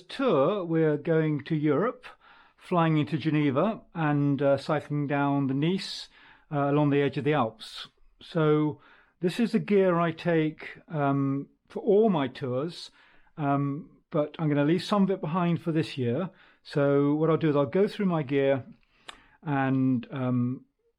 first tour, we're going to Europe, flying into Geneva and cycling down the Nice along the edge of the Alps. So this is the gear I take for all my tours, but I'm going to leave some of it behind for this year. So what I'll do is I'll go through my gear, and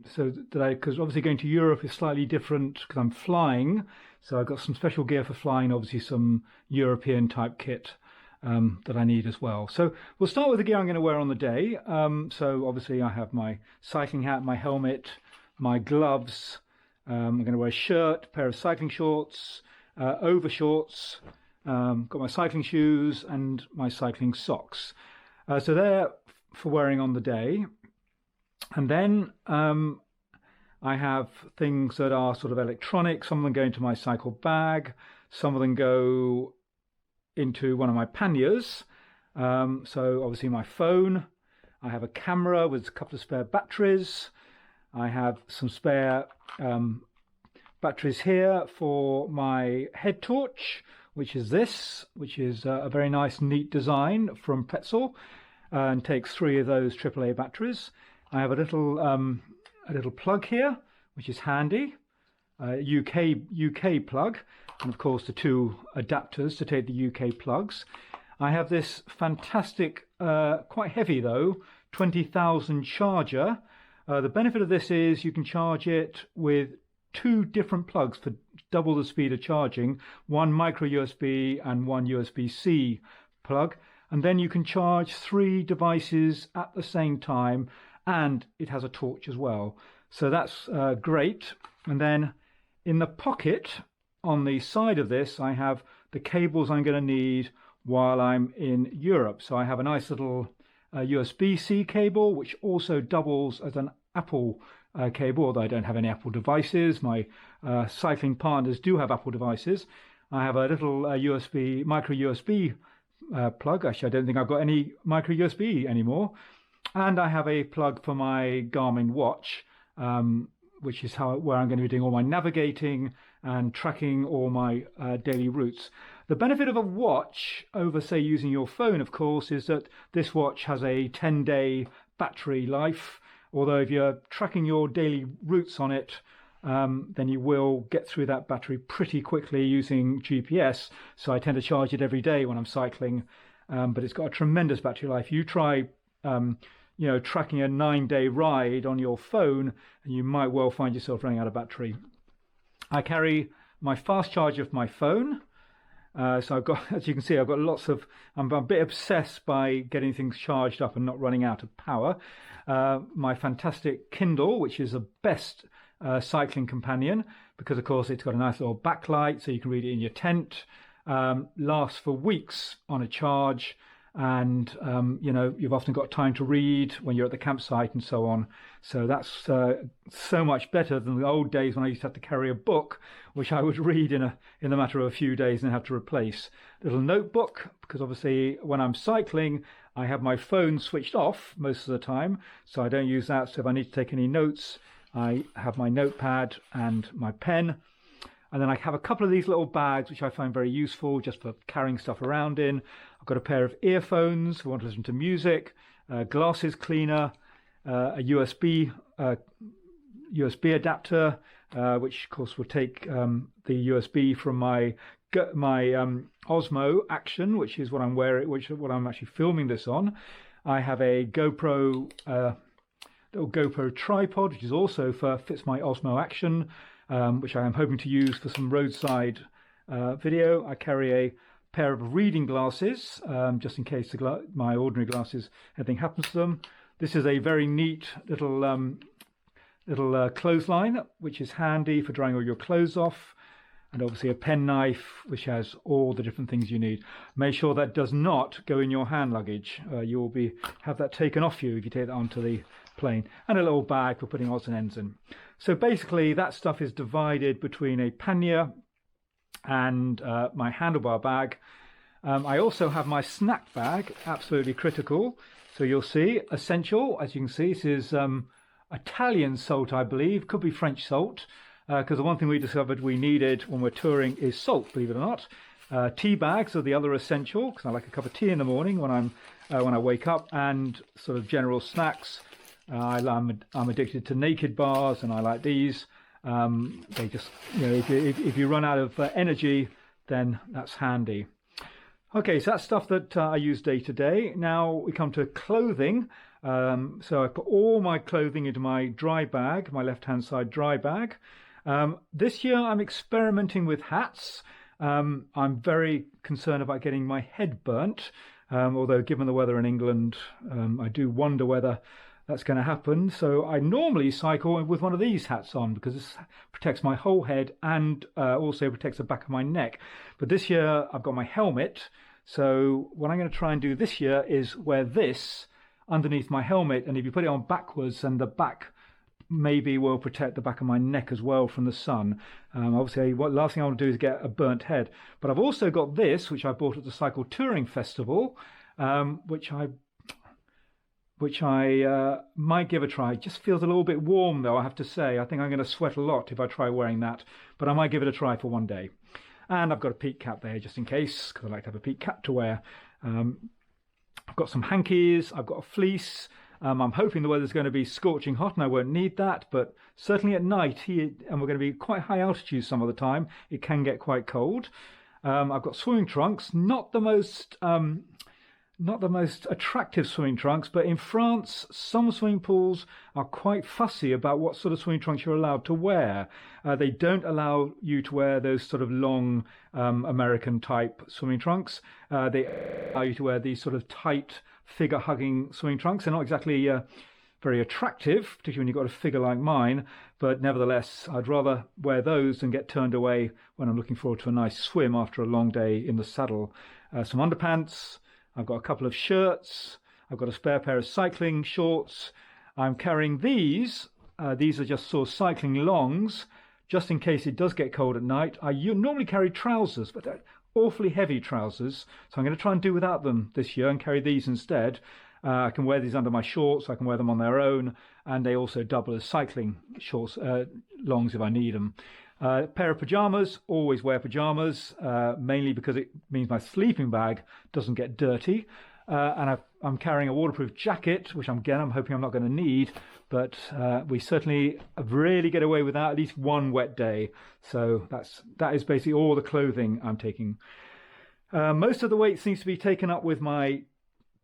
because obviously going to Europe is slightly different because I'm flying. So I've got some special gear for flying, obviously some European type kit that I need as well. So we'll start with the gear I'm going to wear on the day. So obviously I have my cycling hat, my helmet, my gloves. I'm going to wear a shirt, a pair of cycling shorts, overshorts, got my cycling shoes and my cycling socks. So they're for wearing on the day. And then I have things that are sort of electronic. Some of them go into my cycle bag. Some of them go into one of my panniers. So obviously my phone. I have a camera with a couple of spare batteries. I have some spare batteries here for my head torch, which is this, which is a very nice, neat design from Pretzel, and takes 3 of those AAA batteries. I have a little plug here, which is handy, UK plug, and of course the 2 adapters to take the UK plugs. I have this fantastic, quite heavy though, 20,000 charger. The benefit of this is you can charge it with 2 different plugs for double the speed of charging, one micro USB and one USB-C plug, and then you can charge 3 devices at the same time, and it has a torch as well. So that's great. And then in the pocket on the side of this, I have the cables I'm going to need while I'm in Europe. So I have a nice little USB-C cable, which also doubles as an Apple cable, although I don't have any Apple devices. My cycling partners do have Apple devices. I have a little micro USB plug. Actually, I don't think I've got any micro USB anymore. And I have a plug for my Garmin watch, which is where I'm going to be doing all my navigating and tracking all my daily routes. The benefit of a watch over, say, using your phone, of course, is that this watch has a 10-day battery life. Although if you're tracking your daily routes on it, then you will get through that battery pretty quickly using GPS. So I tend to charge it every day when I'm cycling, but it's got a tremendous battery life. You try tracking a 9-day ride on your phone, and you might well find yourself running out of battery. I carry my fast charger for my phone. So I've got, as you can see, I'm a bit obsessed by getting things charged up and not running out of power. My fantastic Kindle, which is the best cycling companion, because of course it's got a nice little backlight, so you can read it in your tent. Lasts for weeks on a charge. And you've often got time to read when you're at the campsite and so on. So that's so much better than the old days when I used to have to carry a book, which I would read in the matter of a few days and have to replace. Little notebook, because obviously when I'm cycling, I have my phone switched off most of the time, so I don't use that. So if I need to take any notes, I have my notepad and my pen. And then I have a couple of these little bags, which I find very useful just for carrying stuff around in. I've got a pair of earphones if I want to listen to music, glasses cleaner, a USB adapter, which of course will take the USB from my Osmo Action, which is what I'm wearing, which is what I'm actually filming this on. I have a little GoPro tripod, which is also fits my Osmo Action, which I am hoping to use for some roadside video. I carry a pair of reading glasses, just in case my ordinary glasses, anything happens to them. This is a very neat little clothesline, which is handy for drying all your clothes off, and obviously a pen knife, which has all the different things you need. Make sure that does not go in your hand luggage. You will have that taken off you if you take that onto the plane. And a little bag for putting odds and ends in. So basically that stuff is divided between a pannier and my handlebar bag. I also have my snack bag, absolutely critical. So you'll see, essential, as you can see, this is Italian salt, I believe, could be French salt, because the one thing we discovered we needed when we're touring is salt, believe it or not. Tea bags are the other essential, because I like a cup of tea in the morning when I wake up, and sort of general snacks. I'm addicted to naked bars, and I like these. They just, if you run out of energy, then that's handy. Okay, so that's stuff that I use day to day. Now we come to clothing. So I put all my clothing into my dry bag, my left-hand side dry bag. This year I'm experimenting with hats. I'm very concerned about getting my head burnt, although given the weather in England, I do wonder whether that's going to happen. So I normally cycle with one of these hats on because this protects my whole head and also protects the back of my neck. But this year I've got my helmet. So what I'm going to try and do this year is wear this underneath my helmet. And if you put it on backwards, and the back maybe will protect the back of my neck as well from the sun. Obviously, last thing I want to do is get a burnt head. But I've also got this, which I bought at the Cycle Touring Festival, which I might give a try. It just feels a little bit warm, though, I have to say. I think I'm going to sweat a lot if I try wearing that, but I might give it a try for one day. And I've got a peak cap there just in case, because I like to have a peak cap to wear. I've got some hankies, I've got a fleece. I'm hoping the weather's going to be scorching hot and I won't need that, but certainly at night, and we're going to be quite high altitude some of the time, it can get quite cold. I've got swimming trunks, not the most attractive swimming trunks, but in France, some swimming pools are quite fussy about what sort of swimming trunks you're allowed to wear. They don't allow you to wear those sort of long American type swimming trunks. They allow you to wear these sort of tight figure-hugging swimming trunks. They're not exactly very attractive, particularly when you've got a figure like mine, but nevertheless, I'd rather wear those than get turned away when I'm looking forward to a nice swim after a long day in the saddle. Some underpants. I've got a couple of shirts. I've got a spare pair of cycling shorts. I'm carrying these. These are just sort of cycling longs, just in case it does get cold at night. I normally carry trousers, but they're awfully heavy trousers. So I'm going to try and do without them this year and carry these instead. I can wear these under my shorts. I can wear them on their own. And they also double as cycling shorts, longs if I need them. A pair of pajamas, always wear pajamas, mainly because it means my sleeping bag doesn't get dirty. And I'm carrying a waterproof jacket, which I'm hoping I'm not going to need, but we certainly rarely get away without at least one wet day. So that is basically all the clothing I'm taking. Most of the weight seems to be taken up with my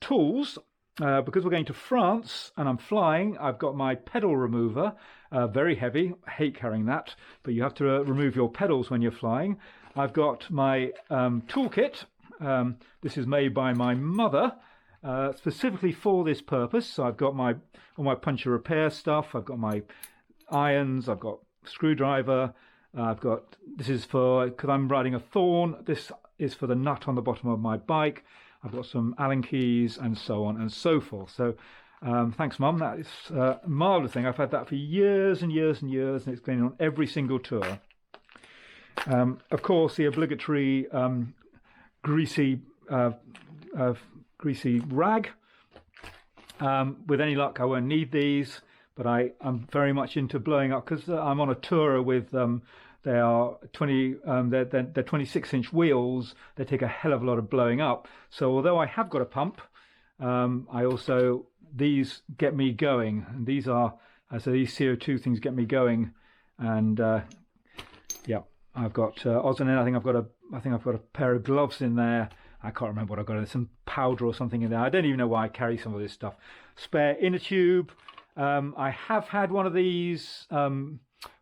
tools. Because we're going to France and I'm flying, I've got my pedal remover, very heavy. I hate carrying that, but you have to remove your pedals when you're flying. I've got my toolkit. This is made by my mother, specifically for this purpose. So I've got all my puncture repair stuff. I've got my irons. I've got screwdriver. This is because I'm riding a Thorn. This is for the nut on the bottom of my bike. I've got some Allen keys and so on and so forth. So thanks, Mum. That is a marvellous thing. I've had that for years and years and years, and it's been on every single tour. Of course, the obligatory greasy rag. With any luck, I won't need these, but I'm very much into blowing up because I'm on a tour with they are 26-inch wheels. They take a hell of a lot of blowing up. So although I have got a pump, these get me going. And these CO2 things get me going. And yeah, I've got odds and ends. I think I've got a pair of gloves in there. I can't remember what I've got. There's some powder or something in there. I don't even know why I carry some of this stuff. Spare inner tube. I have had one of these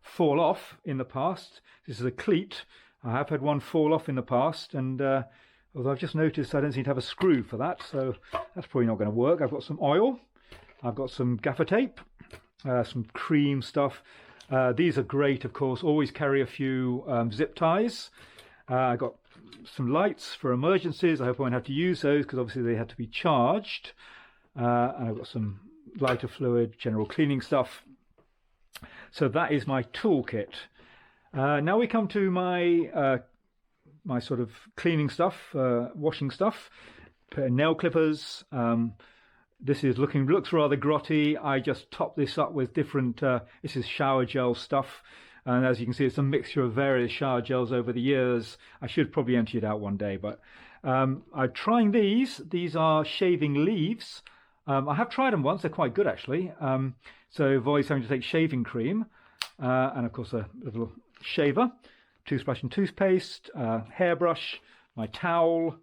fall off in the past. This is a cleat. I have had one fall off in the past, and although I've just noticed I don't seem to have a screw for that, so that's probably not going to work. I've got some oil. I've got some gaffer tape, some cream stuff. These are great, of course. Always carry a few zip ties. I got some lights for emergencies. I hope I won't have to use those because obviously they had to be charged. And I've got some lighter fluid, general cleaning stuff. So that is my toolkit. Now we come to my my sort of cleaning stuff, washing stuff. Nail clippers. This looks rather grotty. I just top this up with different. This is shower gel stuff. And as you can see, it's a mixture of various shower gels over the years. I should probably empty it out one day, but I'm trying these. These are shaving leaves. I have tried them once. They're quite good, actually. So avoid having to take shaving cream. And, of course, a little shaver, toothbrush and toothpaste, hairbrush, my towel,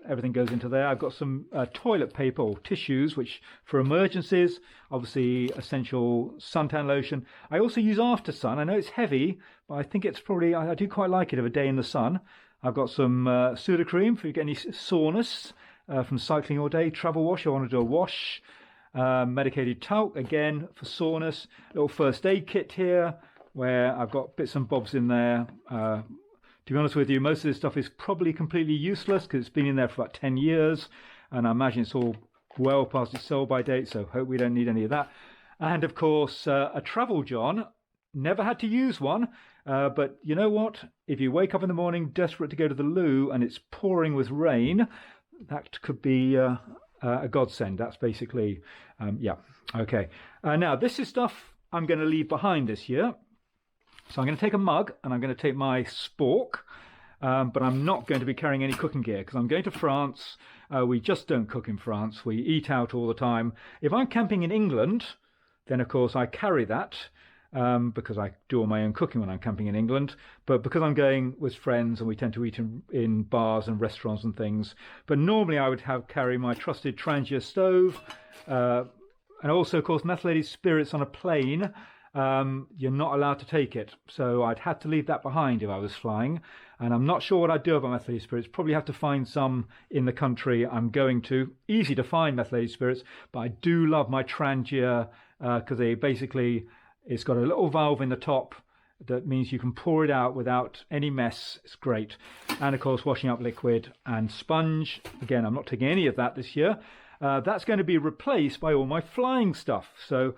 everything goes into there. I've got some toilet paper or tissues, which for emergencies, obviously essential suntan lotion. I also use After Sun. I know it's heavy, but I think it's probably, I do quite like it of a day in the sun. I've got some Sudocrem for you get any soreness from cycling all day. Travel wash, I want to do a wash. Medicated talc, again, for soreness. Little first aid kit here, where I've got bits and bobs in there. To be honest with you, most of this stuff is probably completely useless because it's been in there for about 10 years. And I imagine it's all well past its sell-by date, so hope we don't need any of that. And, of course, a travel john. Never had to use one, but you know what? If you wake up in the morning desperate to go to the loo and it's pouring with rain, that could be a godsend. That's basically, yeah. Okay. Now, this is stuff I'm going to leave behind this year. So I'm going to take a mug and I'm going to take my spork, but I'm not going to be carrying any cooking gear because I'm going to France. We just don't cook in France. We eat out all the time. If I'm camping in England, then, of course, I carry that because I do all my own cooking when I'm camping in England. But because I'm going with friends and we tend to eat in bars and restaurants and things. But normally I would carry my trusted Trangia stove and also, of course, methylated spirits on a plane. You're not allowed to take it. So I'd had to leave that behind if I was flying. And I'm not sure what I'd do about methylated spirits. Probably have to find some in the country I'm going to. Easy to find methylated spirits, but I do love my Trangia because they basically, it's got a little valve in the top that means you can pour it out without any mess. It's great. And of course, washing up liquid and sponge. Again, I'm not taking any of that this year. That's going to be replaced by all my flying stuff. So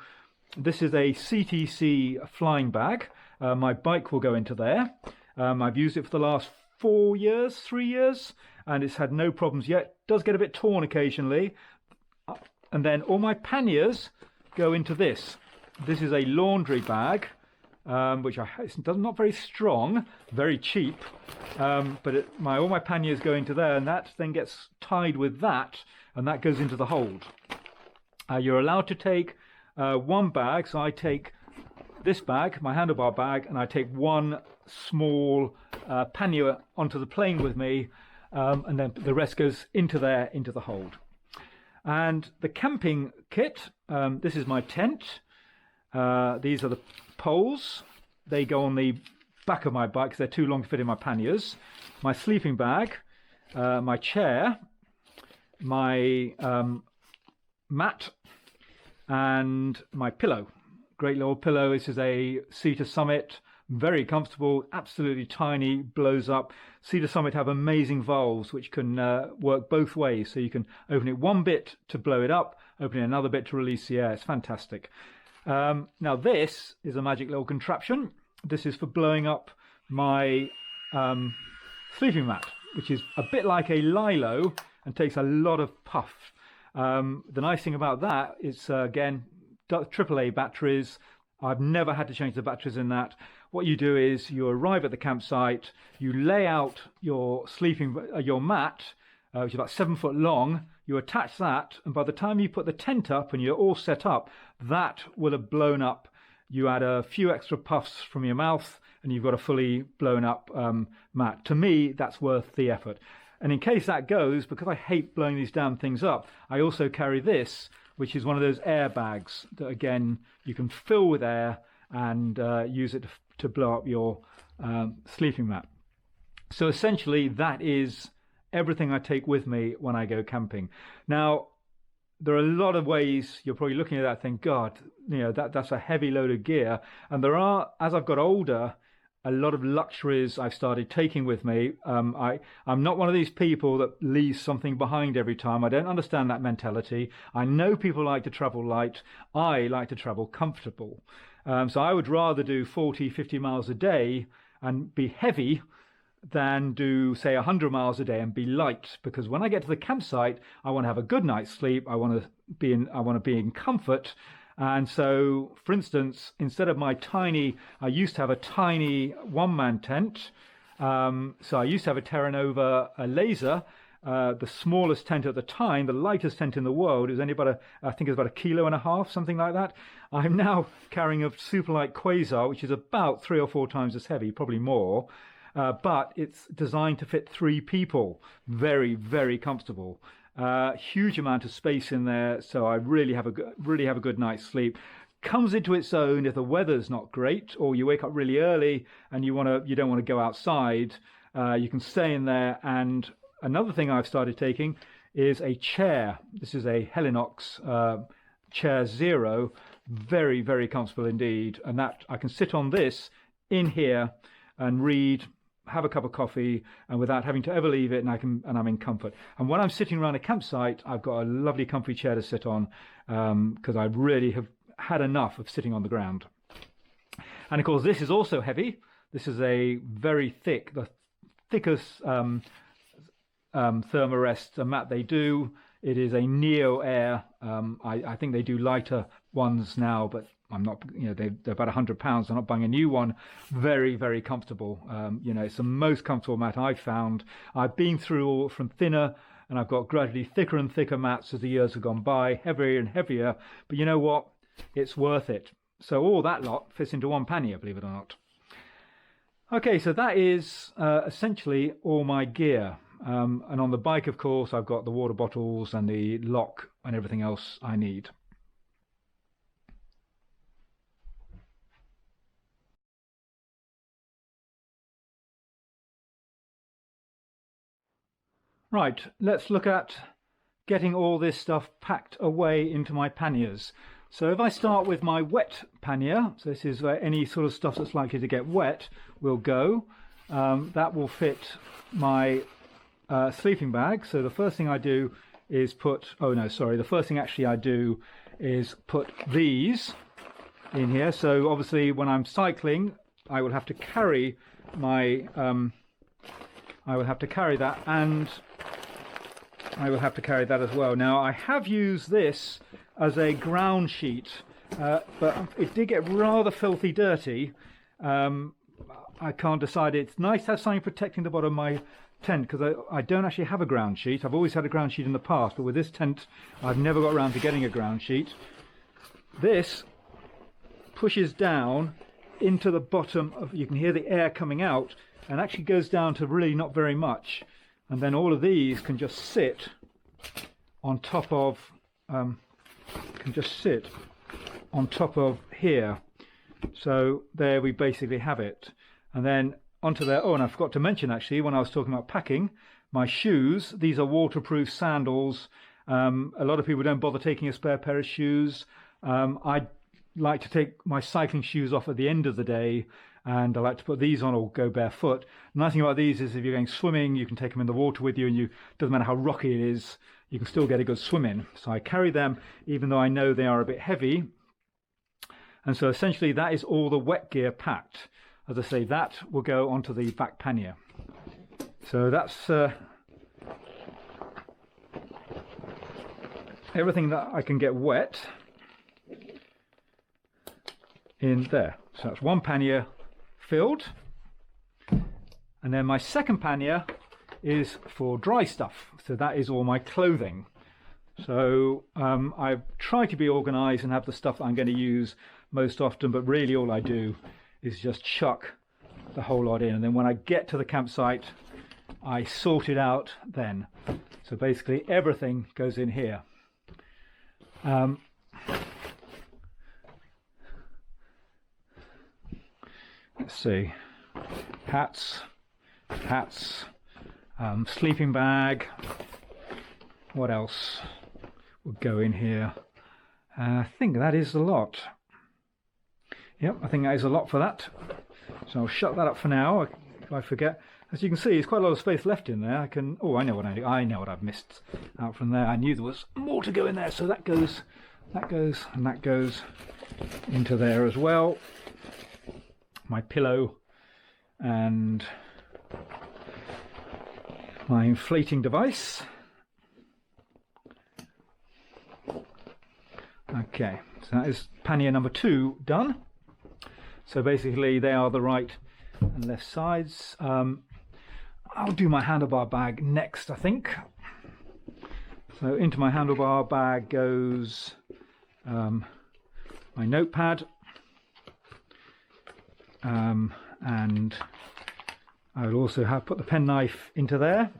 this is a CTC flying bag. My bike will go into there. I've used it for the last 3 years, and it's had no problems yet. It does get a bit torn occasionally. And then all my panniers go into this. This is a laundry bag, which it's not very strong, very cheap. But all my panniers go into there, and that then gets tied with that, and that goes into the hold. You're allowed to take one bag, so I take this bag, my handlebar bag, and I take one small pannier onto the plane with me, and then the rest goes into the hold. And the camping kit, this is my tent. These are the poles. They go on the back of my bike because they're too long to fit in my panniers. My sleeping bag, my chair, my mat, and my pillow. Great little pillow. This is a Cedar Summit, very comfortable, absolutely tiny, blows up. Cedar Summit have amazing valves which can work both ways, so you can open it one bit to blow it up, open it another bit to release the air. It's fantastic. Now this is a magic little contraption. This is for blowing up my sleeping mat, which is a bit like a lilo and takes a lot of puff. The nice thing about that is, again, AAA batteries. I've never had to change the batteries in that. What you do is you arrive at the campsite, you lay out your mat, which is about 7 foot long. You attach that, and by the time you put the tent up and you're all set up, that will have blown up. You add a few extra puffs from your mouth, and you've got a fully blown up mat. To me, that's worth the effort. And in case that goes, because I hate blowing these damn things up, I also carry this, which is one of those air bags that, again, you can fill with air and use it to blow up your sleeping mat. So essentially, that is everything I take with me when I go camping. Now, there are a lot of ways you're probably looking at that and think, God, that's a heavy load of gear. And there are, as I've got older, a lot of luxuries I've started taking with me. I'm not one of these people that leaves something behind every time. I don't understand that mentality. I know people like to travel light. I like to travel comfortable. So I would rather do 40, 50 miles a day and be heavy than do, say, 100 miles a day and be light. Because when I get to the campsite, I want to have a good night's sleep. I want to be in comfort. And so, for instance, instead of I used to have a tiny one-man tent. So I used to have a Terra Nova laser, the smallest tent at the time, the lightest tent in the world. It was only about I think it was about 1.5 kilos, something like that. I'm now carrying a superlight quasar, which is about 3 or 4 times as heavy, probably more. But it's designed to fit 3 people. Very, very comfortable. Huge amount of space in there, so I really have a good night's sleep. Comes into its own if the weather's not great, or you wake up really early and you don't want to go outside. You can stay in there. And another thing I've started taking is a chair. This is a Helinox Chair Zero, very, very comfortable indeed. And that I can sit on this in here and read, have a cup of coffee, and without having to ever leave it, and I'm in comfort. And when I'm sitting around a campsite, I've got a lovely comfy chair to sit on, because I really have had enough of sitting on the ground. And of course, this is also heavy. This is a very thick, the thickest Thermarest mat they do. It is a Neo Air. I think they do lighter ones now, but I'm not, they're about £100. I'm not buying a new one. Very, very comfortable. It's the most comfortable mat I've found. I've been through all from thinner, and I've got gradually thicker and thicker mats as the years have gone by, heavier and heavier. But you know what? It's worth it. So all that lot fits into one pannier, believe it or not. Okay, so that is essentially all my gear. And on the bike, of course, I've got the water bottles and the lock and everything else I need. Right, let's look at getting all this stuff packed away into my panniers. So if I start with my wet pannier, so this is where any sort of stuff that's likely to get wet will go. That will fit my sleeping bag. So the first thing I do is the first thing actually I do is put these in here. So obviously when I'm cycling, I will have to carry my, I will have to carry that, and I will have to carry that as well. Now I have used this as a ground sheet, but it did get rather filthy dirty. I can't decide. It's nice to have something protecting the bottom of my tent, because I don't actually have a ground sheet. I've always had a ground sheet in the past, but with this tent I've never got around to getting a ground sheet. This pushes down into the bottom of, you can hear the air coming out, and actually goes down to really not very much. And then all of these can just sit on top of here. So there we basically have it. And then onto there. Oh, and I forgot to mention actually, when I was talking about packing, my shoes, these are waterproof sandals. A lot of people don't bother taking a spare pair of shoes. I like to take my cycling shoes off at the end of the day, and I like to put these on or go barefoot. The nice thing about these is if you're going swimming, you can take them in the water with you, and doesn't matter how rocky it is, you can still get a good swim in. So I carry them even though I know they are a bit heavy. And so essentially that is all the wet gear packed. As I say, that will go onto the back pannier. So that's everything that I can get wet in there. So that's one pannier filled. And then my second pannier is for dry stuff. So that is all my clothing. So I try to be organized and have the stuff that I'm going to use most often, but really all I do is just chuck the whole lot in. And then when I get to the campsite, I sort it out then. So basically everything goes in here. Let's see, hats, sleeping bag, what else would go in here? I think that is a lot. Yep, I think that is a lot for that. So I'll shut that up for now, if I forget. As you can see, there's quite a lot of space left in there. I know what I've missed out from there. I knew there was more to go in there, so that goes, and that goes into there as well. My pillow and my inflating device. Okay, So that is pannier number 2 done. So basically they are the right and left sides. I'll do my handlebar bag next, I think. So into my handlebar bag goes my notepad, and I will also have put the penknife into there.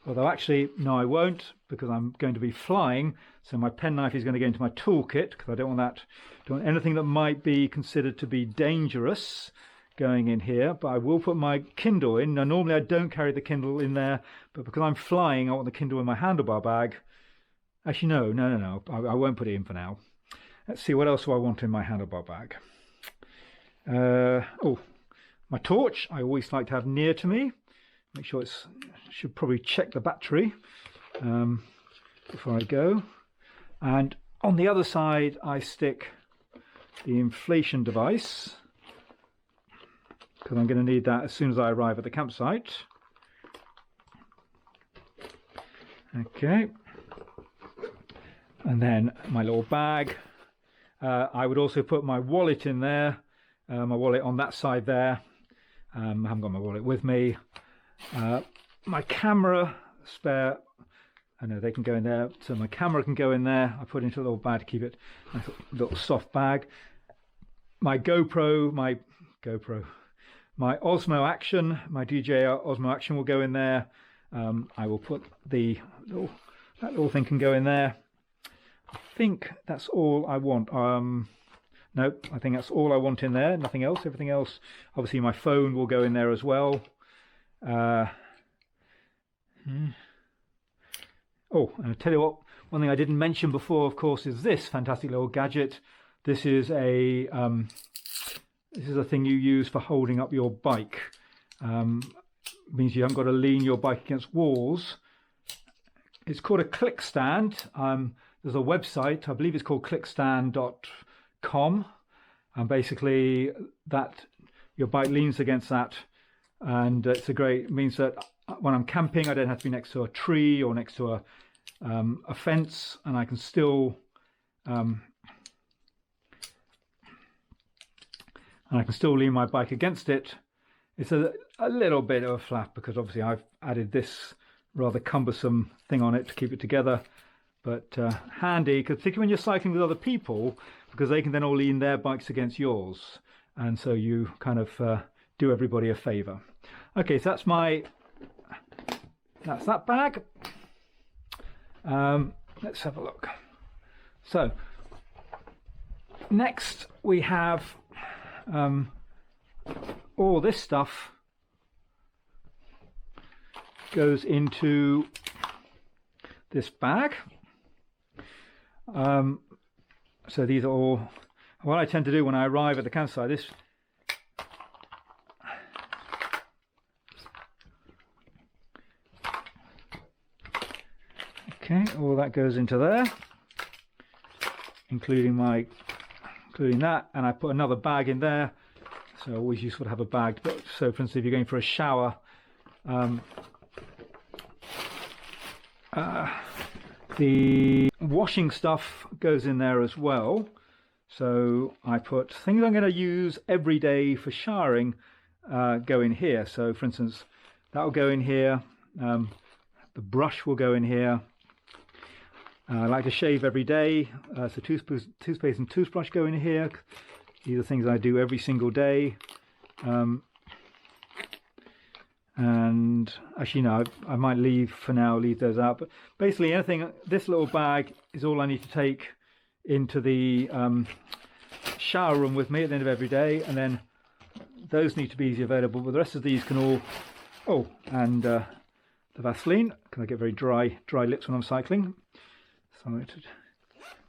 Although actually, no, I won't, because I'm going to be flying. So my penknife is going to go into my toolkit, because I don't want anything that might be considered to be dangerous going in here. But I will put my Kindle in. Now, normally I don't carry the Kindle in there, but because I'm flying, I want the Kindle in my handlebar bag. Actually, no. I won't put it in for now. Let's see, what else do I want in my handlebar bag? Oh, my torch. I always like to have near to me. Make sure should probably check the battery before I go. And on the other side, I stick the inflation device, because I'm going to need that as soon as I arrive at the campsite. Okay. And then my little bag. I would also put my wallet in there, my wallet on that side there. I haven't got my wallet with me. My camera spare, I know they can go in there, so my camera can go in there. I put it into a little bag to keep it, a little soft bag. My GoPro, my Osmo Action, my DJI Osmo Action will go in there. I will put that little thing can go in there. I think that's all I want. Nope, I think that's all I want in there. Nothing else. Everything else, obviously my phone will go in there as well. Oh, and I'll tell you what, one thing I didn't mention before, of course, is this fantastic little gadget. This is a thing you use for holding up your bike. Means you haven't got to lean your bike against walls. It's called a click stand. There's a website, I believe it's called clickstand.com, and basically that your bike leans against that, and it means that when I'm camping I don't have to be next to a tree or next to a fence, and I can still lean my bike against it. It's a little bit of a flap because obviously I've added this rather cumbersome thing on it to keep it together, but handy, particularly when you're cycling with other people, because they can then all lean their bikes against yours, and so you kind of do everybody a favor. Okay, so that's that bag. Let's have a look. So next we have all this stuff goes into this bag. So these are all what I tend to do when I arrive at the campsite. Okay, all that goes into there, including that, and I put another bag in there. So always useful to have a bag. So for instance, if you're going for a shower, the washing stuff goes in there as well. So I put things I'm going to use every day for showering go in here. So for instance, that will go in here. The brush will go in here. I like to shave every day, so toothpaste and toothbrush go in here. These are things I do every single day. And actually, no, I might leave those out. But basically, this little bag is all I need to take into the shower room with me at the end of every day. And then those need to be easily available. But the rest of these can all... Oh, and the Vaseline, because I get very dry lips when I'm cycling.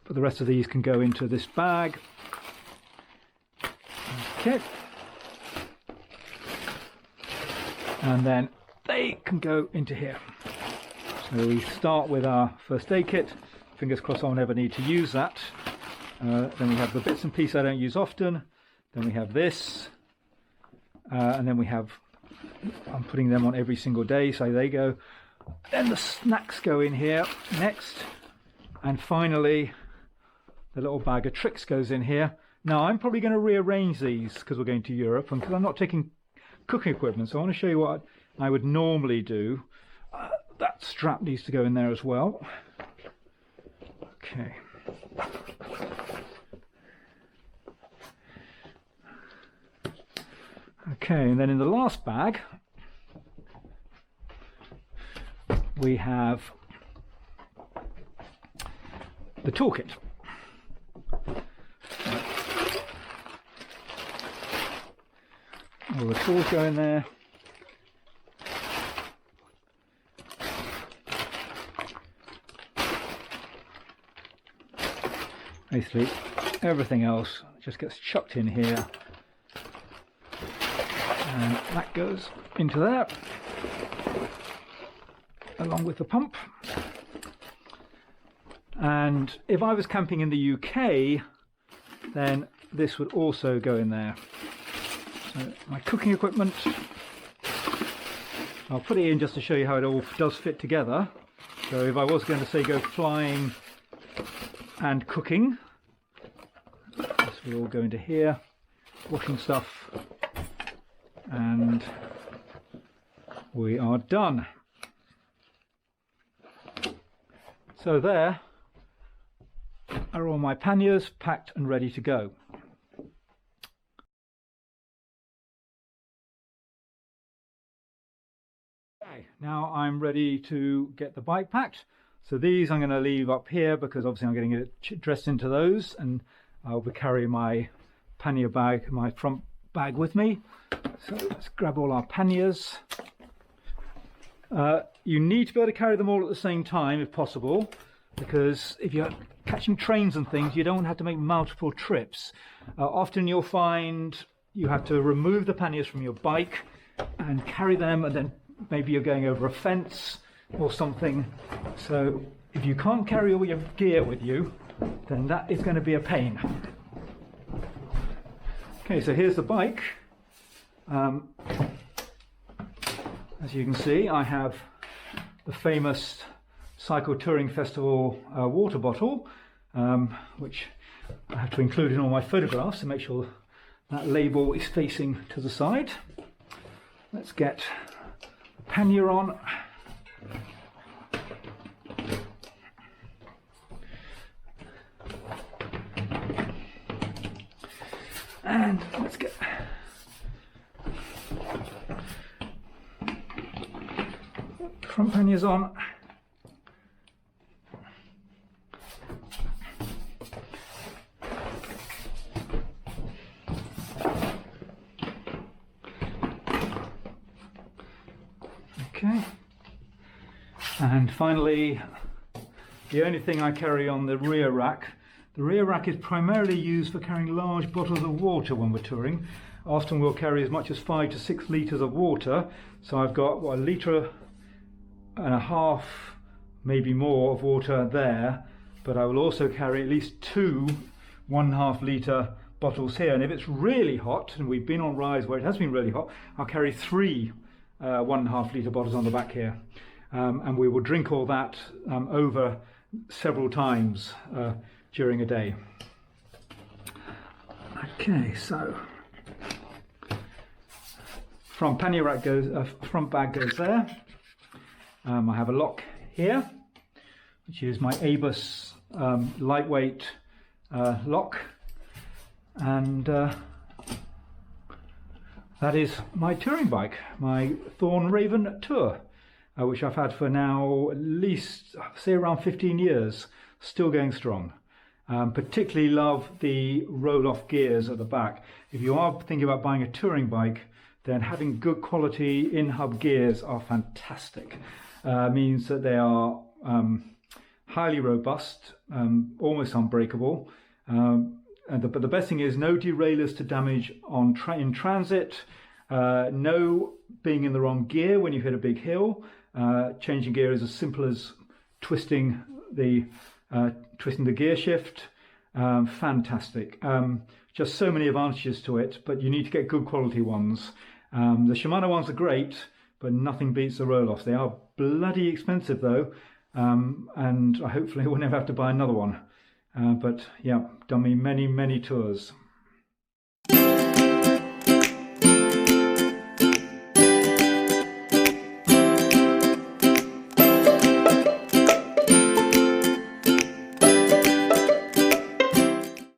But the rest of these can go into this bag. Okay. And then they can go into here. So we start with our first aid kit. Fingers crossed I'll never need to use that. Then we have the bits and pieces I don't use often. Then we have this. And then we have, I'm putting them on every single day, so they go. Then the snacks go in here next. And finally, the little bag of tricks goes in here. Now I'm probably going to rearrange these because we're going to Europe and because I'm not taking cooking equipment, so I want to show you what I would normally do. That strap needs to go in there as well. Okay. Okay, and then in the last bag we have the toolkit. All the tools go in there. Basically everything else just gets chucked in here, and that goes into there along with the pump. And if I was camping in the UK, then this would also go in there. So my cooking equipment, I'll put it in just to show you how it all does fit together. So if I was going to say go flying and cooking, this will all go into here, washing stuff, and we are done. So there are all my panniers packed and ready to go. Okay, now I'm ready to get the bike packed. So these I'm going to leave up here because obviously I'm getting it dressed into those, and I'll be carrying my pannier bag, my front bag with me. So let's grab all our panniers. You need to be able to carry them all at the same time if possible, because if you're catching trains and things, you don't have to make multiple trips. Often you'll find you have to remove the panniers from your bike and carry them, and then maybe you're going over a fence or something. So if you can't carry all your gear with you, then that is going to be a pain. Okay, so here's the bike. As you can see, I have the famous Cycle Touring Festival water bottle, which I have to include in all my photographs to make sure that label is facing to the side. Let's get the pannier on. And let's get front panniers on. Okay, and finally, the only thing I carry on the rear rack. The rear rack is primarily used for carrying large bottles of water when we're touring. Often we'll carry as much as 5 to 6 litres of water. So I've got what, 1.5 litres, maybe more, of water there. But I will also carry at least 2 1.5 litre bottles here. And if it's really hot, and we've been on rides where it has been really hot, I'll carry 3 1.5 litre bottles on the back here. And we will drink all that over several times during a day. Okay, so front pannier rack goes, front bag goes there. I have a lock here, which is my Abus lightweight lock, and that is my touring bike, my Thorn Raven Tour, which I've had for now at least, say, around 15 years, still going strong. Particularly love the roll-off gears at the back. If you are thinking about buying a touring bike, then having good quality in-hub gears are fantastic. Means that they are highly robust, almost unbreakable. But the best thing is no derailleurs to damage in transit, no being in the wrong gear when you hit a big hill. Changing gear is as simple as twisting the gear shift. Fantastic. Just so many advantages to it, but you need to get good quality ones. The Shimano ones are great, but nothing beats the roll-offs. They are bloody expensive though, and hopefully we'll never have to buy another one. But yeah, done me many tours.